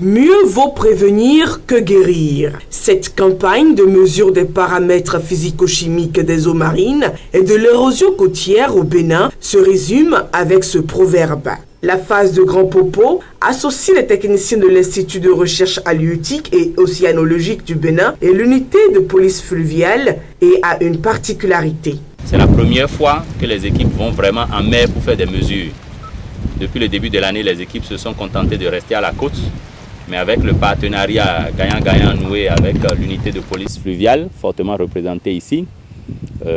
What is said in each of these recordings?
Mieux vaut prévenir que guérir. Cette campagne de mesure des paramètres physico-chimiques des eaux marines et de l'érosion côtière au Bénin se résume avec ce proverbe. La phase de Grand Popo associe les techniciens de l'Institut de recherche halieutique et océanologique du Bénin et l'unité de police fluviale et a une particularité. C'est la première fois que les équipes vont vraiment en mer pour faire des mesures. Depuis le début de l'année, les équipes se sont contentées de rester à la côte, mais avec le partenariat gagnant-gagnant noué avec l'unité de police fluviale, fortement représentée ici,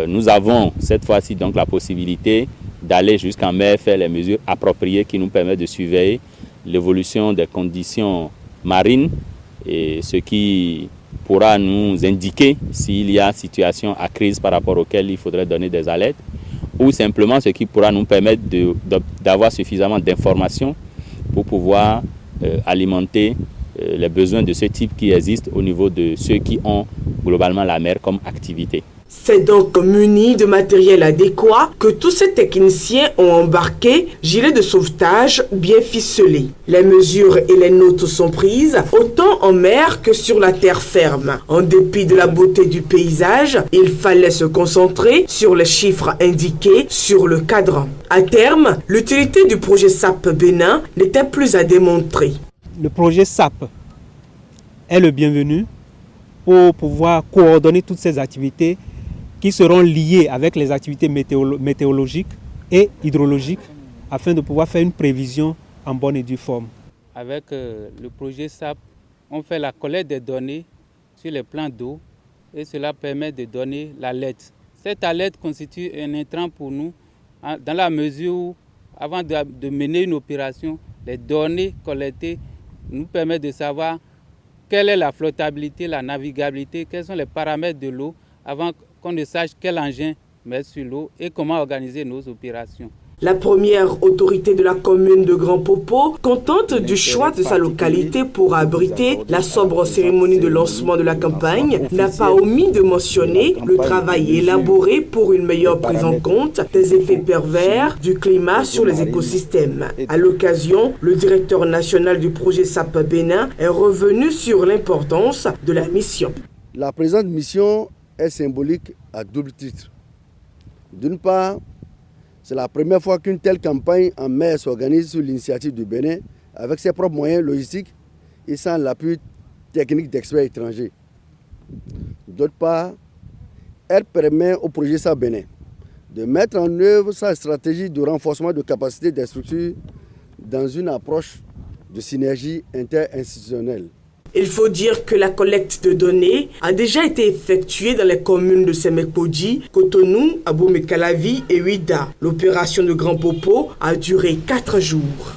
nous avons cette fois-ci donc la possibilité d'aller jusqu'en mer faire les mesures appropriées qui nous permettent de surveiller l'évolution des conditions marines et ce qui pourra nous indiquer s'il y a situation à crise par rapport auquel il faudrait donner des alertes ou simplement ce qui pourra nous permettre d'avoir suffisamment d'informations pour pouvoir alimenter les besoins de ce type qui existent au niveau de ceux qui ont globalement la mer comme activité. C'est donc muni de matériel adéquat que tous ces techniciens ont embarqué gilets de sauvetage bien ficelés. Les mesures et les notes sont prises autant en mer que sur la terre ferme. En dépit de la beauté du paysage, il fallait se concentrer sur les chiffres indiqués sur le cadran. À terme, l'utilité du projet SAP Bénin n'était plus à démontrer. Le projet SAP est le bienvenu pour pouvoir coordonner toutes ces activités qui seront liées avec les activités météorologiques et hydrologiques afin de pouvoir faire une prévision en bonne et due forme. Avec le projet SAP, on fait la collecte des données sur les plans d'eau et cela permet de donner l'alerte. Cette alerte constitue un intrant pour nous dans la mesure où, avant de mener une opération, les données collectées nous permettent de savoir quelle est la flottabilité, la navigabilité, quels sont les paramètres de l'eau avant qu'on ne sache quel engin mettre sur l'eau et comment organiser nos opérations. La première autorité de la commune de Grand Popo, contente du choix de sa localité pour abriter la sobre cérémonie de lancement de la campagne, n'a pas omis de mentionner le travail élaboré pour une meilleure prise en compte des effets pervers du climat sur les écosystèmes. À l'occasion, le directeur national du projet SAP Bénin est revenu sur l'importance de la mission. La présente mission est symbolique à double titre. D'une part, c'est la première fois qu'une telle campagne en mer s'organise sous l'initiative du Bénin avec ses propres moyens logistiques et sans l'appui technique d'experts étrangers. D'autre part, elle permet au projet SAP Bénin de mettre en œuvre sa stratégie de renforcement de capacité des structures dans une approche de synergie interinstitutionnelle. Il faut dire que la collecte de données a déjà été effectuée dans les communes de Sémékodji, Cotonou, Abomey-Calavi et Ouidah. L'opération de Grand Popo a duré 4 jours.